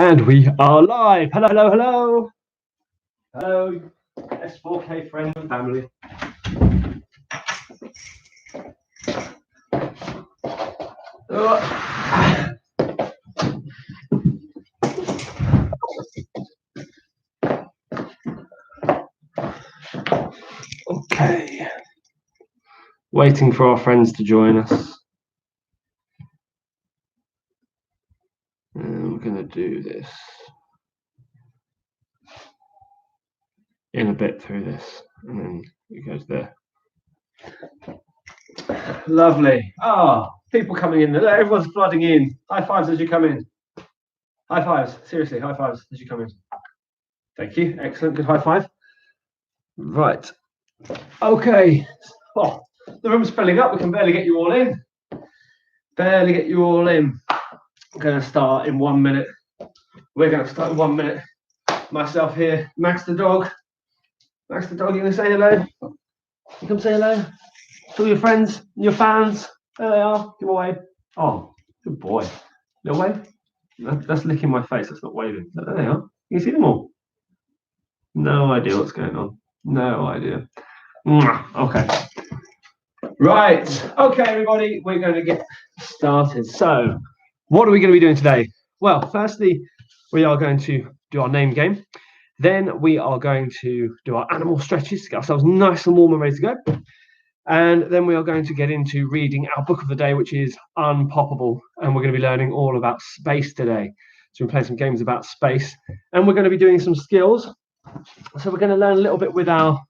And we are live. Hello, hello, hello. Hello, S4K friends and family. Okay. Waiting for our friends to join us. And we're going to do this in a bit through this. And then it goes there. Lovely. Oh, people coming in. Everyone's flooding in. High fives as you come in. High fives. Seriously, high fives as you come in. Thank you. Excellent. Good high five. Right. Okay. Oh, the room's filling up. We can barely get you all in. Barely get you all in. I'm going to start in 1 minute. We're going to start in 1 minute. Myself here. Max the dog. Max the dog, you going to say hello? You come say hello to all your friends, your fans. There they are. Give away. Oh, good boy. Little wave. That's licking my face. That's not waving. There they are. You can see them all. No idea what's going on. No idea. Okay. Right. Okay, everybody. We're going to get started. So, what are we going to be doing today? Well, firstly, we are going to do our name game. Then we are going to do our animal stretches to get ourselves nice and warm and ready to go. And then we are going to get into reading our book of the day, which is Unpoppable. And we're going to be learning all about space today. So we're playing some games about space. And we're going to be doing some skills. So we're going to learn a little bit with our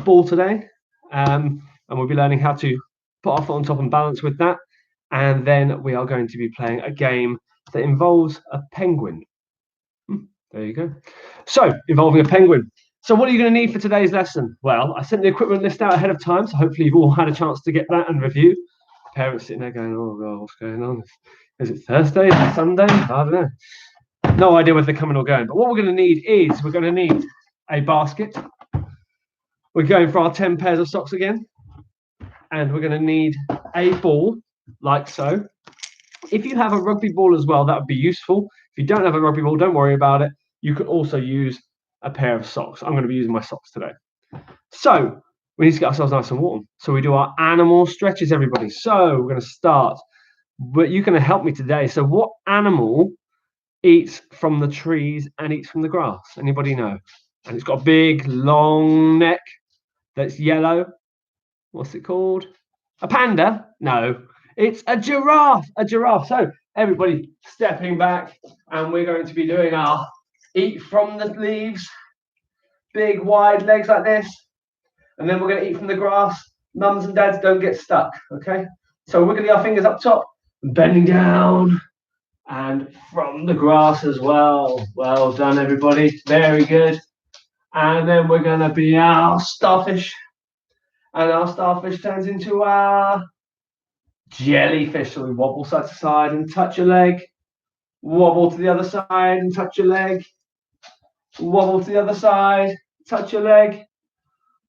ball today. And we'll be learning how to put our foot on top and balance with that. And then we are going to be playing a game that involves a penguin. There you go. So, involving a penguin. So what are you going to need for today's lesson? Well, I sent the equipment list out ahead of time, so hopefully you've all had a chance to get that and review. Parents sitting there going, oh, God, what's going on? Is it Thursday? Is it Sunday? I don't know. No idea whether they're coming or going. But what we're going to need is, we're going to need a basket. We're going for our 10 pairs of socks again. And we're going to need a ball, like so. If you have a rugby ball as well, that would be useful. If you don't have a rugby ball, don't worry about it. You could also use a pair of socks. I'm going to be using my socks today. So we need to get ourselves nice and warm. So we do our animal stretches, everybody. So we're going to start. But you're going to help me today. So what animal eats from the trees and eats from the grass? Anybody know? And it's got a big, long neck that's yellow. What's it called? A panda? No. It's a giraffe. A giraffe. So everybody stepping back, and we're going to be doing our eat from the leaves, big wide legs like this, and then we're going to eat from the grass. Mums and dads, don't get stuck, okay? So we're going to get our fingers up top, bending down, and from the grass as well. Well done, everybody. Very good. And then we're going to be our starfish, and our starfish turns into our jellyfish. So we wobble side to side and touch your leg. Wobble to the other side and touch your leg. Wobble to the other side, touch your leg.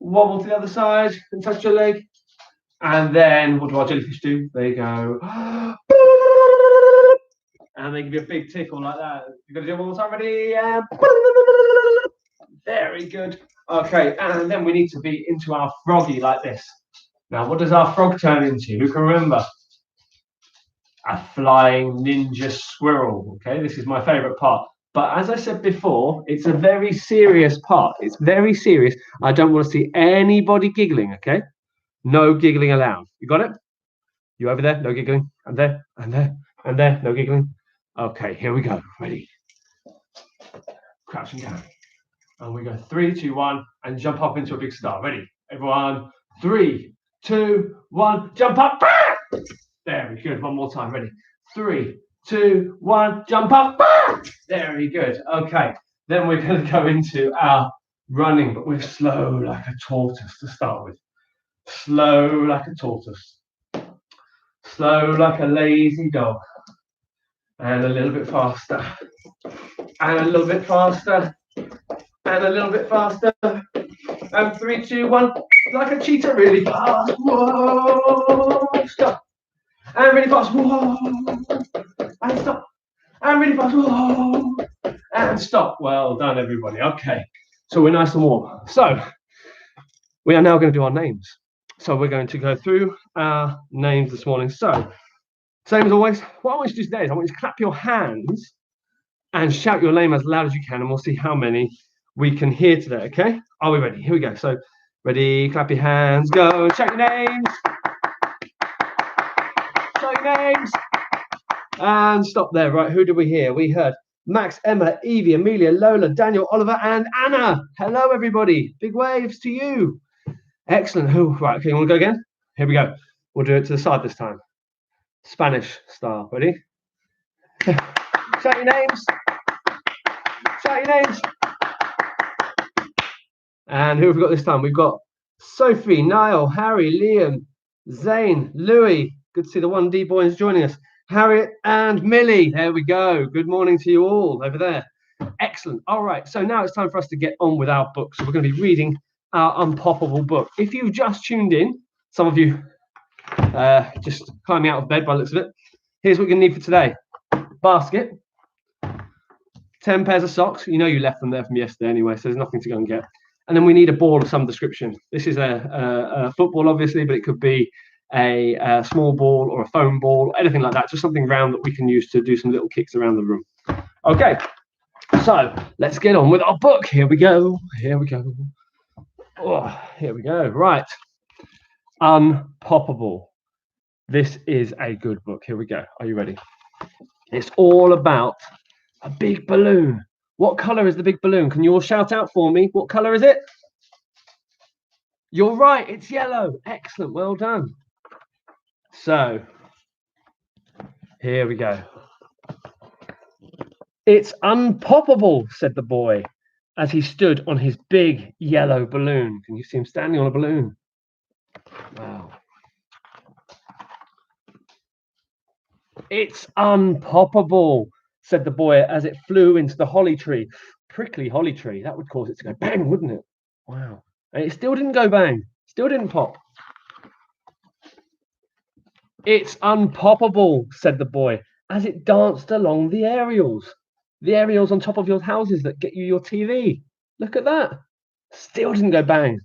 Wobble to the other side and touch your leg. And then what do our jellyfish do? They go, and they give you a big tickle like that. You're going to do it one more time, ready? Very good. Okay, and then we need to be into our froggy like this. Now, what does our frog turn into? Who can remember? A flying ninja squirrel. Okay, this is my favorite part. But as I said before, it's a very serious part. It's very serious. I don't want to see anybody giggling, okay? No giggling allowed. You got it? You over there? No giggling. And there, and there, and there. No giggling. Okay, here we go. Ready? Crouching down. And we go 3, 2, 1, and jump up into a big star. Ready? Everyone. 3, 2, 1, jump up. Very good. One more time. Ready? 3, 2, 1, jump up. Very good. Okay. Then we're going to go into our running, but we're slow like a tortoise to start with. Slow like a tortoise. Slow like a lazy dog. And a little bit faster. And a little bit faster. And a little bit faster. And 3, 2, 1. Like a cheetah, really fast. Whoa. Stop. And really fast. Whoa. And stop. And really fast. Whoa. And stop. Well done, everybody. Okay, so we're nice and warm. So we are now going to do our names. So we're going to go through our names this morning. So same as always, what I want you to do today is I want you to clap your hands and shout your name as loud as you can, and we'll see how many we can hear today, okay? Are we ready? Here we go. So ready, clap your hands, go, and shout your names. Shout your names. And stop there. Right, who did we hear? We heard Max, Emma, Evie, Amelia, Lola, Daniel, Oliver, and Anna. Hello, everybody. Big waves to you. Excellent. Who? Right, okay, you want to go again? Here we go. We'll do it to the side this time. Spanish style. Ready? Shout your names. Shout your names. And who have we got this time? We've got Sophie, Niall, Harry, Liam, Zane, Louis. Good to see the 1D boys joining us. Harriet and Millie. There we go. Good morning to you all over there. Excellent. All right. So now it's time for us to get on with our book. So we're going to be reading our Unpoppable book. If you've just tuned in, some of you just climbing out of bed by the looks of it, here's what you're going to need for today. Basket. 10 pairs of socks. You know you left them there from yesterday anyway, so there's nothing to go and get. And then we need a ball of some description. This is a football, obviously, but it could be a small ball or a foam ball, anything like that. Just something round that we can use to do some little kicks around the room. Okay, so let's get on with our book. Here we go. Here we go. Oh, here we go. Right. Unpoppable. This is a good book. Here we go. Are you ready? It's all about a big balloon. What color is the big balloon? Can you all shout out for me? What color is it? You're right. It's yellow. Excellent. Well done. So here we go. It's unpoppable, said the boy, as he stood on his big yellow balloon. Can you see him standing on a balloon? Wow. It's unpoppable, said the boy as it flew into the holly tree. Prickly holly tree. That would cause it to go bang, wouldn't it? Wow. And it still didn't go bang. Still didn't pop. It's unpoppable, said the boy as it danced along the aerials. The aerials on top of your houses that get you your TV. Look at that. Still didn't go bang.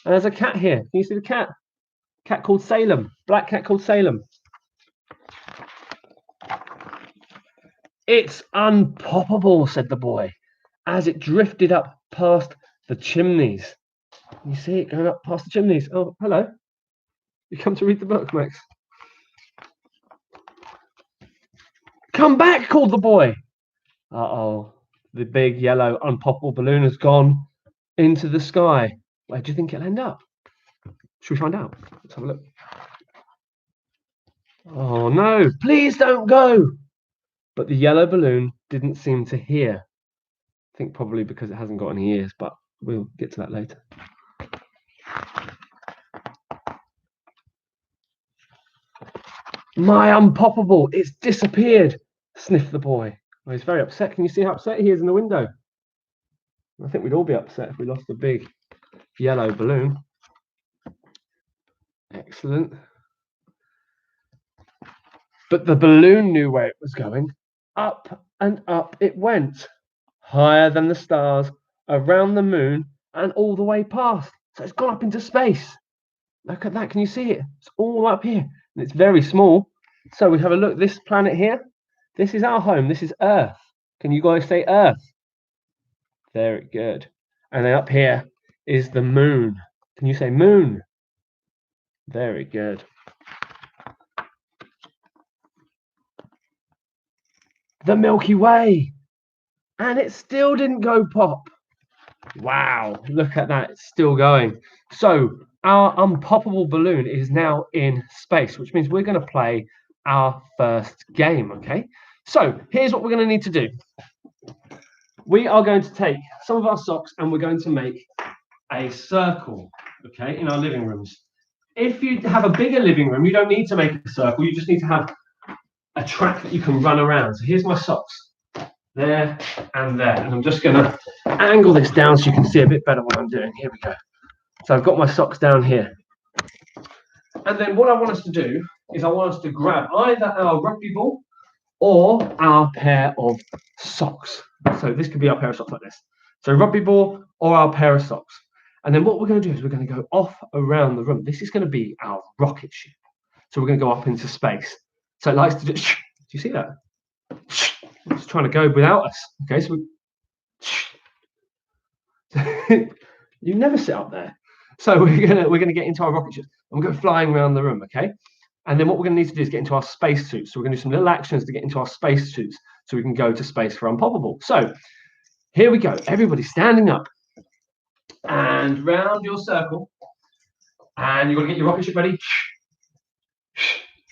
And there's a cat here. Can you see the cat? Cat called Salem. Black cat called Salem. It's unpoppable, said the boy, as it drifted up past the chimneys. Can you see it going up past the chimneys? Oh, hello. You come to read the book, Max? Come back, called the boy. Uh-oh. The big yellow unpoppable balloon has gone into the sky. Where do you think it'll end up? Should we find out? Let's have a look. Oh, no. Please don't go. But the yellow balloon didn't seem to hear. I think probably because it hasn't got any ears, but we'll get to that later. My unpoppable, it's disappeared, sniffed the boy. Oh, he's very upset. Can you see how upset he is in the window? I think we'd all be upset if we lost the big yellow balloon. Excellent. But the balloon knew where it was going. Up and up it went, higher than the stars, around the moon, and all the way past. So it's gone up into space. Look at that. Can you see it? It's all up here. And it's very small. So we have a look. This planet here, this is our home. This is Earth. Can you guys say Earth? Very good. And then up here is the moon. Can you say moon? Very good. The Milky Way. And it still didn't go pop. Wow, look at that. It's still going. So our unpoppable balloon is now in space, which means we're going to play our first game, okay? So here's what we're going to need to do. We are going to take some of our socks and we're going to make a circle, okay, in our living rooms. If you have a bigger living room, you don't need to make a circle. You just need to have a track that you can run around. So here's my socks. There and there. And I'm just going to angle this down so you can see a bit better what I'm doing. Here we go. So I've got my socks down here. And then what I want us to do is I want us to grab either our rugby ball or our pair of socks. So this could be our pair of socks like this. So rugby ball or our pair of socks. And then what we're going to do is we're going to go off around the room. This is going to be our rocket ship. So we're going to go up into space. So it likes to just, do you see that? It's trying to go without us. Okay, so you never sit up there. So we're gonna get into our rocket ship and we're going flying around the room, okay? And then what we're going to need to do is get into our space suits. So we're going to do some little actions to get into our space suits so we can go to space for Unpoppable. So here we go. Everybody standing up and round your circle. And you've got to get your rocket ship ready.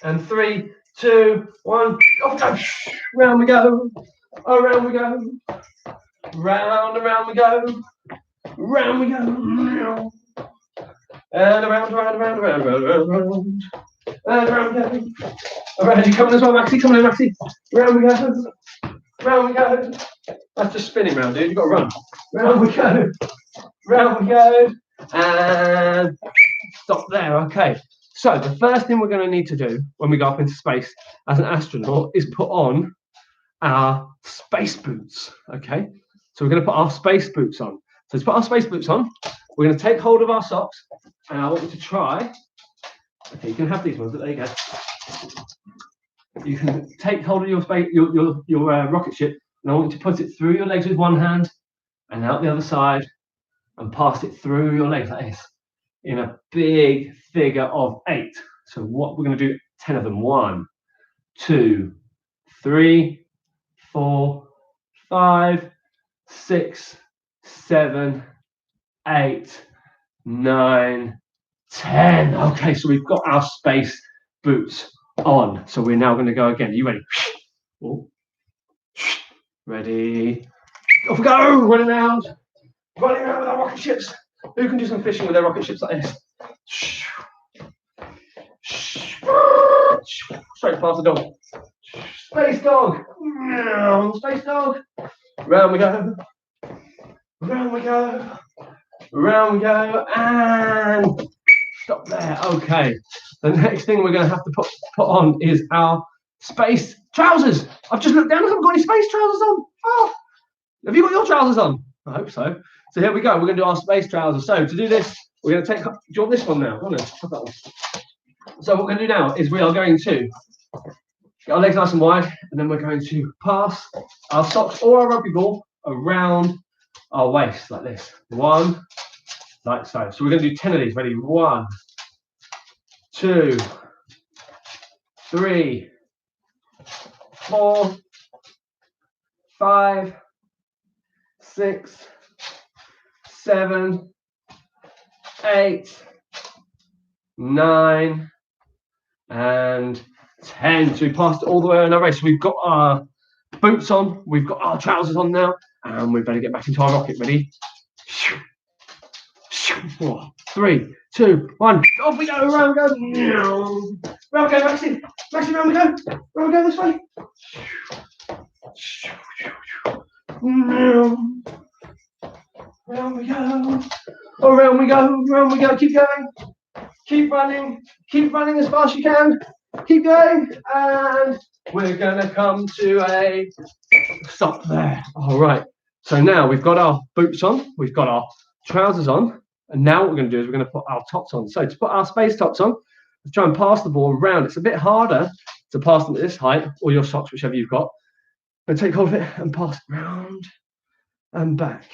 And 3, 2, 1, off we go. Round we go. Around we go. Round, around we go. Round we go. And around, around, around, around, around, around, around. And around we go. Around, you coming as well, Maxie? Come on, Maxie. Round we go. Round we go. That's just spinning round, dude. You've got to run. Round we go. Round we go. And stop there. Okay. So the first thing we're going to need to do when we go up into space as an astronaut is put on our space boots. Okay. So we're going to put our space boots on. So to put our space boots on, we're going to take hold of our socks, and I want you to try. Okay, you can have these ones, but there you go. You can take hold of your space, your rocket ship, and I want you to put it through your legs with one hand, and out the other side, and pass it through your legs like this, in a big figure of 8. So what we're going to do, 10 of them. 1, 2, 3, 4, 5, 6, 7, 8, 9, 10. Okay, so we've got our space boots on. So we're now going to go again. Are you ready? Oh. Ready? Off we go! Running around with our rocket ships. Who can do some fishing with their rocket ships like this? Straight past the dog. Space dog. Space dog. Round we go. Round we go. Round we go. And stop there. Okay. The next thing we're going to have to put on is our space trousers. I've just looked down. I haven't got any space trousers on. Oh, have you got your trousers on? I hope so. So here we go. We're going to do our space trousers. So to do this, we're going to take. Do you want this one now? Go on then. Have that one. So what we're going to do now is we are going to get our legs nice and wide, and then we're going to pass our socks or our rugby ball around our waist like this. 1, like so. So we're going to do 10 of these. Ready? 1, 2, 3, 4, 5, 6, 7, 8, 9, and 10. So we passed it all the way on our race. So we've got our boots on, we've got our trousers on now, and we better get back into our rocket. Ready? 4, 3, 2, 1. Off we go. Round we go. Round we go, Maxie. Maxie, round we go. Round we go this way. Round we go. Oh, round we go. Round we go. Keep going. Keep running. Keep running as fast as you can. Keep going. And we're going to come to a stop there. All right. So now we've got our boots on. We've got our trousers on. And now what we're going to do is we're going to put our tops on. So to put our space tops on, let's try and pass the ball around. It's a bit harder to pass them at this height, or your socks, whichever you've got. And take hold of it and pass round and back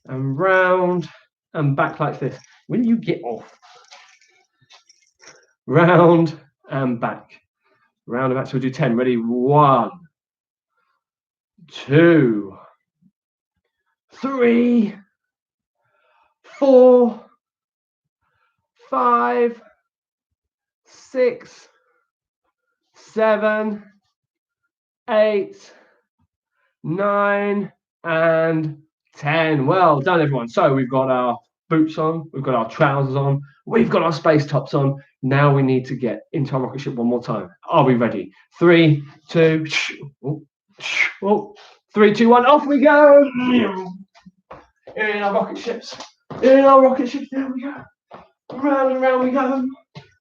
and round and back like this. When you get off, round and back, round and back. So we'll do 10. Ready? 1, 2, 3, 4, 5, 6, 7, 8, 9, and 10. Well done, everyone. So we've got our boots on, we've got our trousers on, we've got our space tops on. Now we need to get into our rocket ship one more time. Are we ready? 3, 2, 3, 2, 1. Off we go. In our rocket ships. In our rocket ships. There we go. Round and round we go.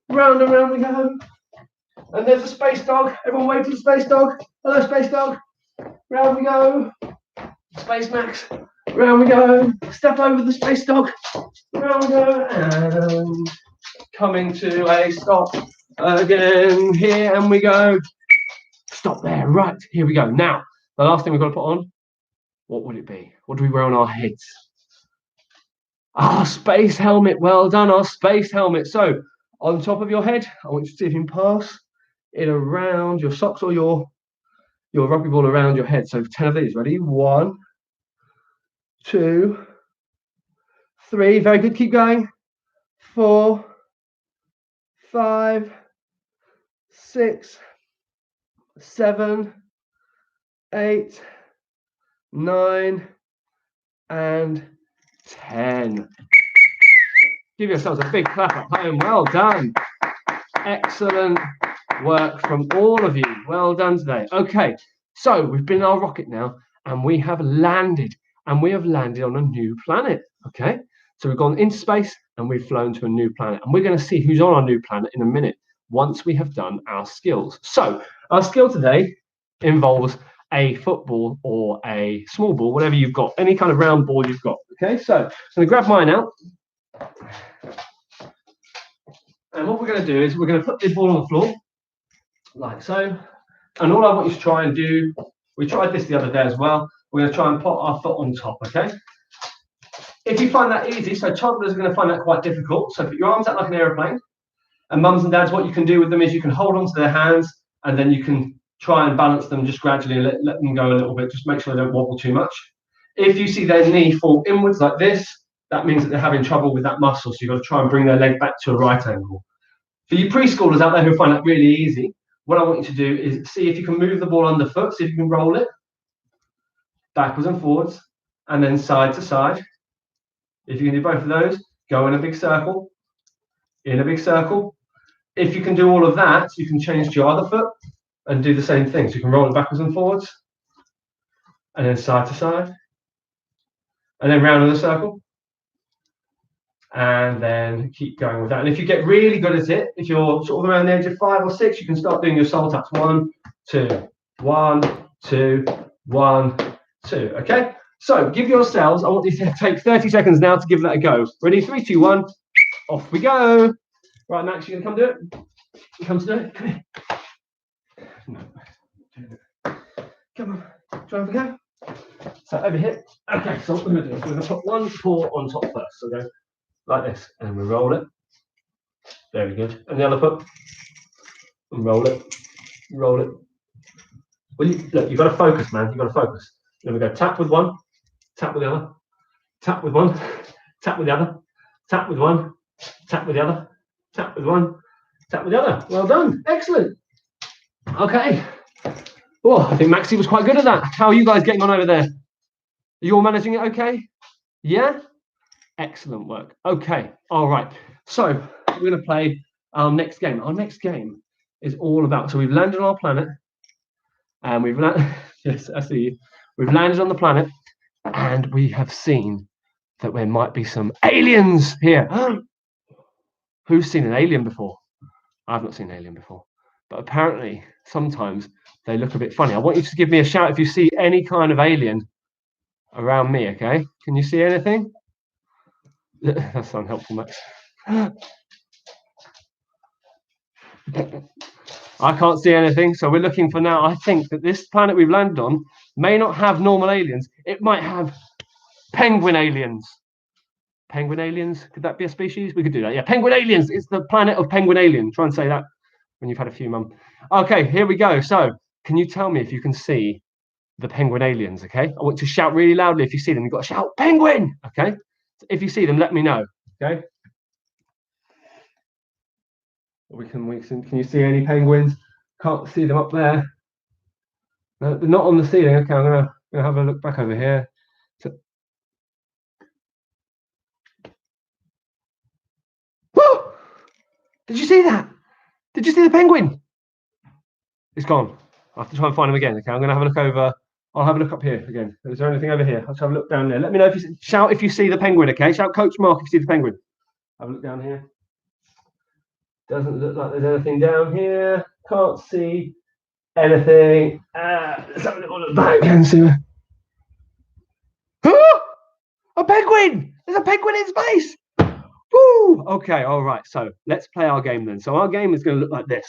Round and round we go. And there's a space dog. Everyone wait for the space dog. Hello, Space Dog. Round we go. Space Max. Round we go. Step over the Space Dog. Round we go. And coming to a stop again. Here and we go. Stop there. Right. Here we go. Now, the last thing we've got to put on, what would it be? What do we wear on our heads? Our space helmet. Well done, our space helmet. So, on top of your head, I want you to see if you can pass it around your socks or your rugby ball around your head. So 10 of these. Ready? 1, 2, 3. Very good. Keep going. 4, 5, 6, 7, 8, 9, and 10. Give yourselves a big clap at home. Well done. Excellent work from all of you. Well done today. Okay, so we've been in our rocket now and we have landed. And we have landed on a new planet. Okay, so we've gone into space and we've flown to a new planet. And we're going to see who's on our new planet in a minute once we have done our skills. So our skill today involves a football or a small ball, whatever you've got, any kind of round ball you've got. Okay, so I'm going to grab mine out. And what we're going to do is we're going to put the ball on the floor, like so. And all I want you to try and do, we tried this the other day as well, we're going to try and put our foot on top, okay? If you find that easy, so toddlers are going to find that quite difficult, so put your arms out like an aeroplane. And mums and dads, what you can do with them is you can hold onto their hands and then you can try and balance them just gradually and let them go a little bit, just make sure they don't wobble too much. If you see their knee fall inwards like this, that means that they're having trouble with that muscle, so you've got to try and bring their leg back to a right angle. For you preschoolers out there who find that really easy, what I want you to do is see if you can move the ball underfoot, see if you can roll it backwards and forwards, and then side to side. If you can do both of those, go in a big circle, in a big circle. If you can do all of that, you can change to your other foot and do the same thing. So you can roll it backwards and forwards, and then side to side, and then round in a circle. And then keep going with that. And if you get really good at it, if you're sort of around the age of 5 or 6, you can start doing your soul taps. 1, 2, 1, 2, 1, 2. Okay? So give yourselves, I want you to take 30 seconds now to give that a go. Ready? 3, 2, 1. Off we go. Right, Max, you going to come do it? You come to do it? Come here. No. Come on. Try and go. So over here. Okay, so what we're going to do is we're going to put one paw on top first. So go like this, and we roll it. Very good. And the other foot, and roll it, roll it. Well, look, you've got to focus, man. You've got to focus. Then we go tap with one, tap with the other, tap with one, tap with the other, tap with one, tap with the other, tap with one, tap with the other. Well done. Excellent. Okay. Oh, I think Maxie was quite good at that. How are you guys getting on over there? Are you all managing it okay? Yeah? Excellent work. Okay, all right. So we're going to play our next game. Our next game is all about. So we've landed on our planet, and we've landed. Yes, I see you. We've landed on the planet, and we have seen that there might be some aliens here. Who's seen an alien before? I've not seen an alien before, but apparently sometimes they look a bit funny. I want you to give me a shout if you see any kind of alien around me. Okay? Can you see anything? That's unhelpful, Max. I can't see anything, so we're looking for now. I think that this planet we've landed on may not have normal aliens. It might have penguin aliens. Penguin aliens? Could that be a species? We could do that. Yeah, penguin aliens. It's the planet of penguin aliens. Try and say that when you've had a few, Mum. Okay, here we go. So, can you tell me if you can see the penguin aliens? Okay, I want you to shout really loudly if you see them. You've got to shout penguin. Okay. If you see them, let me know. Okay. Can you see any penguins? Can't see them up there. No, they're not on the ceiling. Okay, I'm gonna have a look back over here. So, whoa! Did you see that? Did you see the penguin? It's gone. I have to try and find him again. Okay, I'm gonna have a look over. I'll have a look up here again. Is there anything over here? Let's have a look down there. Let me know if you shout if you see the penguin. Okay, shout Coach Mark if you see the penguin. Have a look down here. Doesn't look like there's anything down here. Can't see anything. Let's have a little look back and see. A penguin! There's a penguin in space! Woo! Okay, all right. So let's play our game then. So our game is going to look like this.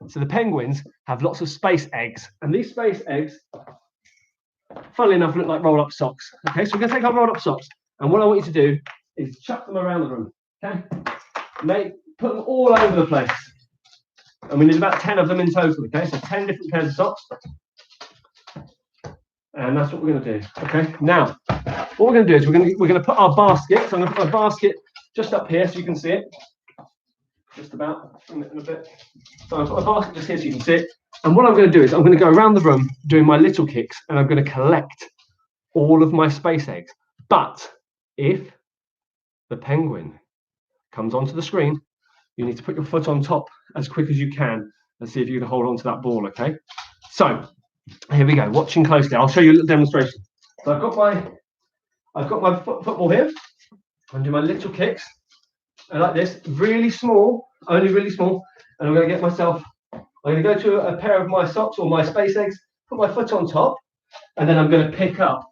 So the penguins have lots of space eggs, and these space eggs, funnily enough, look like roll-up socks. Okay, so we're going to take our roll-up socks, and what I want you to do is chuck them around the room. Okay, put them all over the place, and we need about 10 of them in total. Okay, so 10 different pairs of socks, and that's what we're going to do. Okay, now what we're going to do is we're going to put our basket. So I'm going to put my basket just up here so you can see it. Just about in a bit. So I've got a basket just here so you can see it. And what I'm going to do is I'm going to go around the room doing my little kicks, and I'm going to collect all of my space eggs. But if the penguin comes onto the screen, you need to put your foot on top as quick as you can and see if you can hold on to that ball, okay? So here we go, watching closely. I'll show you a little demonstration. So I've got my football here. I'm doing my little kicks. I like this, really small, only really small. And I'm going to get myself, I'm going to go to a pair of my socks or my space eggs, put my foot on top, and then I'm going to pick up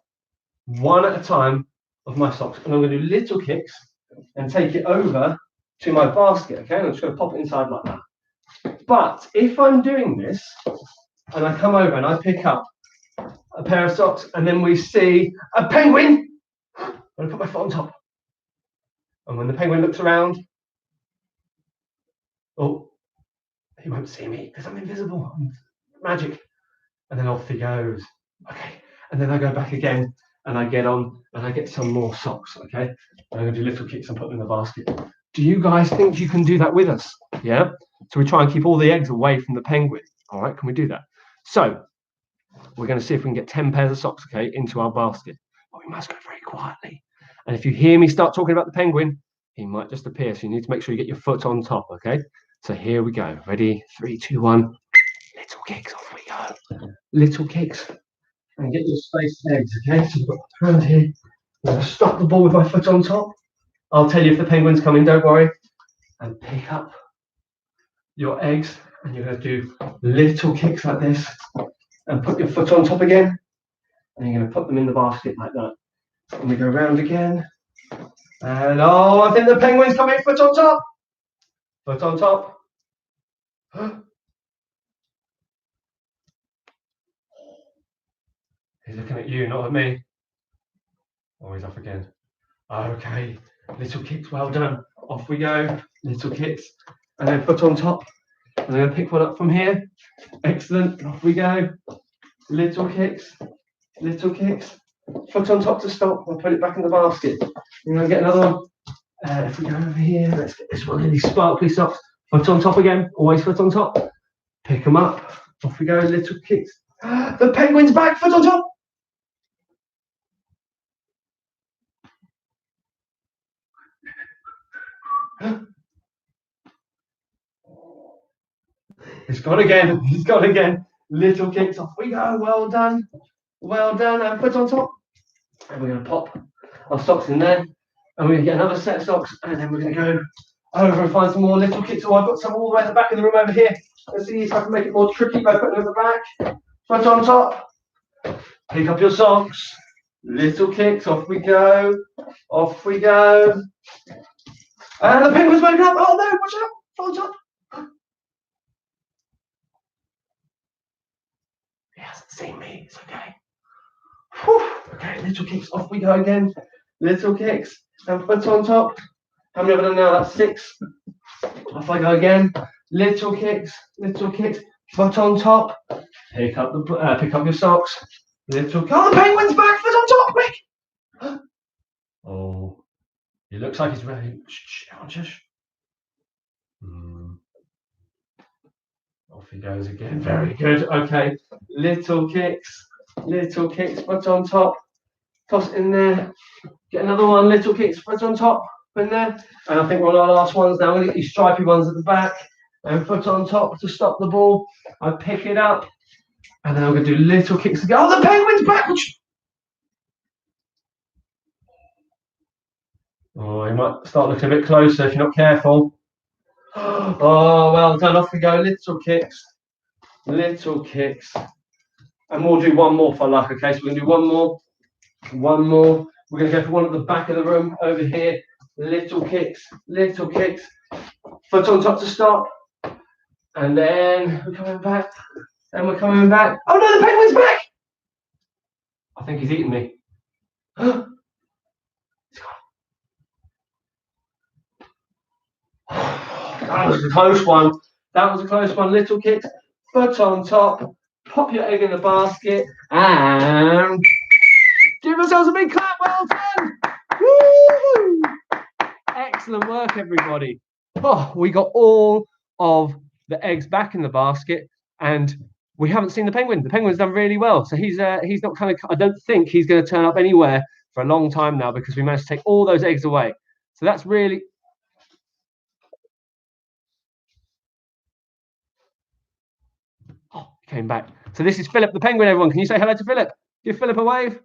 one at a time of my socks. And I'm going to do little kicks and take it over to my basket, okay? And I'm just going to pop it inside like that. But if I'm doing this, and I come over and I pick up a pair of socks, and then we see a penguin, I'm going to put my foot on top. And when the penguin looks around, oh, he won't see me because I'm invisible. I'm magic. And then off he goes. Okay. And then I go back again and I get on and I get some more socks. Okay. And I'm going to do little kicks and put them in the basket. Do you guys think you can do that with us? Yeah. So we try and keep all the eggs away from the penguin. All right. Can we do that? So we're going to see if we can get 10 pairs of socks, okay, into our basket. But we must go very quietly. And if you hear me start talking about the penguin, he might just appear. So you need to make sure you get your foot on top, okay? So here we go. Ready? 3, 2, 1. Little kicks, off we go. Little kicks. And get your space eggs, okay? So we've got my hand here. I'm going to stop the ball with my foot on top. I'll tell you if the penguin's coming, don't worry. And pick up your eggs. And you're going to do little kicks like this. And put your foot on top again. And you're going to put them in the basket like that. And we go round again. And oh, I think the penguin's coming. Foot on top. Foot on top. He's looking at you, not at me. Oh, he's off again. Okay. Little kicks, well done. Off we go. Little kicks. And then foot on top. And I'm going to pick one up from here. Excellent. Off we go. Little kicks. Little kicks. Foot on top to stop. I'll put it back in the basket. You're going to get another one. If we go over here, let's get this one in these sparkly socks. Foot on top again. Always foot on top. Pick them up. Off we go. Little kicks. The penguin's back. Foot on top. He's gone again. He's gone again. Little kicks. Off we go. Well done. Well done. And foot on top. And we're going to pop our socks in there. And we're going to get another set of socks. And then we're going to go over and find some more little kicks. Oh, I've got some all the way at the back of the room over here. Let's see if I can make it more tricky by putting them at the back. Foot on top. Pick up your socks. Little kicks. Off we go. Off we go. And the penguin's waking up. Oh no, watch out. Foot on top. He hasn't seen me. It's okay. Whew. Okay, little kicks. Off we go again. Little kicks. And foot on top. How many have I done now? That's 6. Off I go again. Little kicks. Little kicks. Foot on top. Pick up your socks. Little. Oh, the penguin's back. Foot on top. Quick. Oh, he looks like he's ready. Shh, shush. Off he goes again. Very good. Okay. Little kicks. Little kicks. Foot on top. Toss it in there. Get another one. Little kicks. Foot on top. In there. And I think we're on our last ones now. We're going to get these stripy ones at the back. And foot on top to stop the ball. I pick it up. And then I'm going to do little kicks again. Oh, the penguin's back! Oh, you might start looking a bit closer if you're not careful. Oh, well done. Off we go. Little kicks. little kicks. And we'll do one more for luck, okay? So we're gonna do one more. One more. We're gonna go for one at the back of the room over here. Little kicks, little kicks. Foot on top to start. And then we're coming back. And we're coming back. Oh no, the penguin's back! I think he's eating me. That was a close one. That was a close one. Little kicks, foot on top, pop your egg in the basket, and give ourselves a big clap. Well done! Woo! Excellent work, everybody. Oh, we got all of the eggs back in the basket, and we haven't seen the penguin. The penguin's done really well, so he's not kind of. I don't think he's going to turn up anywhere for a long time now because we managed to take all those eggs away. So that's really. Oh, he came back. So this is Philip the penguin. Everyone, can you say hello to Philip? Give Philip a wave.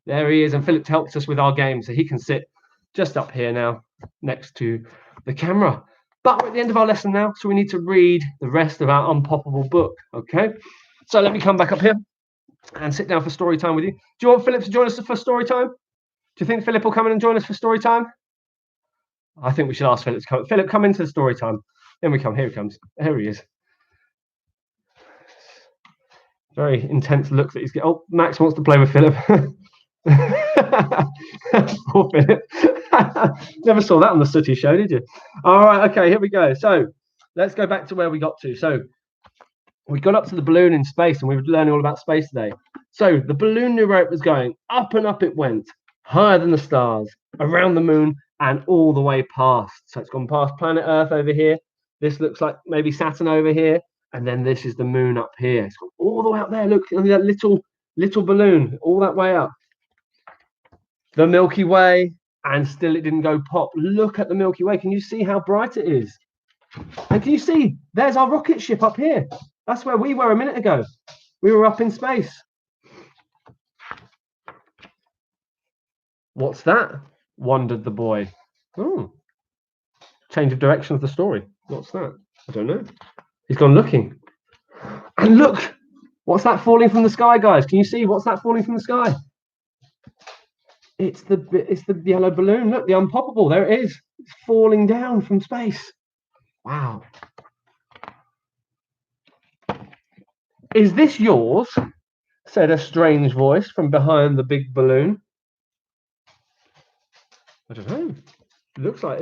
There he is, and Philip helps us with our game, so he can sit just up here now, next to the camera. But we're at the end of our lesson now, so we need to read the rest of our Unpoppable book, okay? So let me come back up here and sit down for story time with you. Do you want Philip to join us for story time? Do you think Philip will come in and join us for story time? I think we should ask Philip to come. Philip, come into the story time. Then we come. Here he comes. Here he is. Very intense look that he's getting. Oh, Max wants to play with Philip. Poor Philip. Never saw that on the Sooty show, did you? All right, okay, here we go. So let's go back to where we got to. So we got up to the balloon in space, and we were learning all about space today. So the balloon knew where it was going. Up and up it went, higher than the stars, around the moon, and all the way past. So it's gone past planet Earth over here. This looks like maybe Saturn over here. And then this is the moon up here. It's gone all the way up there. Look at that little balloon, all that way up. The Milky Way, and still it didn't go pop. Look at the Milky Way. Can you see how bright it is? And can you see, there's our rocket ship up here. That's where we were a minute ago. We were up in space. What's that? Wondered the boy. Oh, change of direction of the story. What's that? I don't know. He's gone looking. And look, what's that falling from the sky, guys? Can you see what's that falling from the sky? It's the yellow balloon. Look, the Unpoppable. There it is. It's falling down from space. Wow. Is this yours? Said a strange voice from behind the big balloon. I don't know. It looks like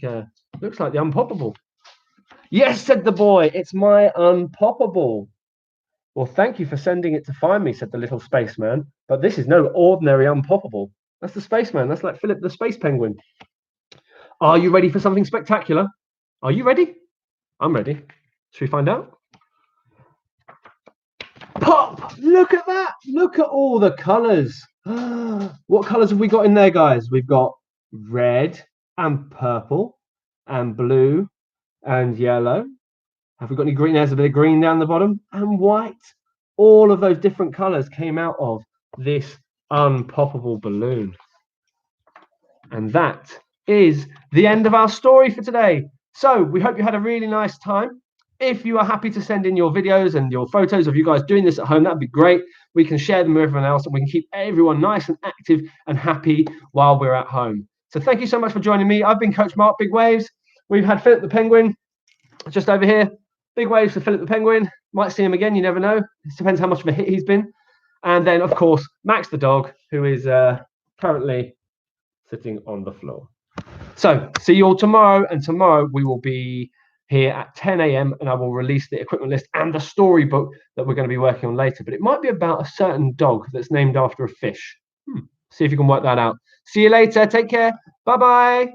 the Unpoppable. Yes, said the boy. It's my Unpoppable. Well, thank you for sending it to find me, said the little spaceman. But this is no ordinary Unpoppable. That's the spaceman. That's like Philip the space penguin. Are you ready for something spectacular? Are you ready? I'm ready. Should we find out? Pop! Look at that! Look at all the colours. What colours have we got in there, guys? We've got red and purple and blue and yellow. Have we got any green? There's a bit of green down the bottom and white. All of those different colours came out of this Unpoppable balloon. And that is the end of our story for today. So we hope you had a really nice time. If you are happy to send in your videos and your photos of you guys doing this at home, that'd be great. We can share them with everyone else and we can keep everyone nice and active and happy while we're at home. So thank you so much for joining me. I've been Coach Mark, Big Waves. We've had Philip the Penguin just over here. Big waves for Philip the Penguin. Might see him again, you never know. It depends how much of a hit he's been. And then, of course, Max the dog, who is currently sitting on the floor. So, see you all tomorrow. And tomorrow we will be here at 10 a.m. and I will release the equipment list and the storybook that we're going to be working on later. But it might be about a certain dog that's named after a fish. See if you can work that out. See you later. Take care. Bye-bye.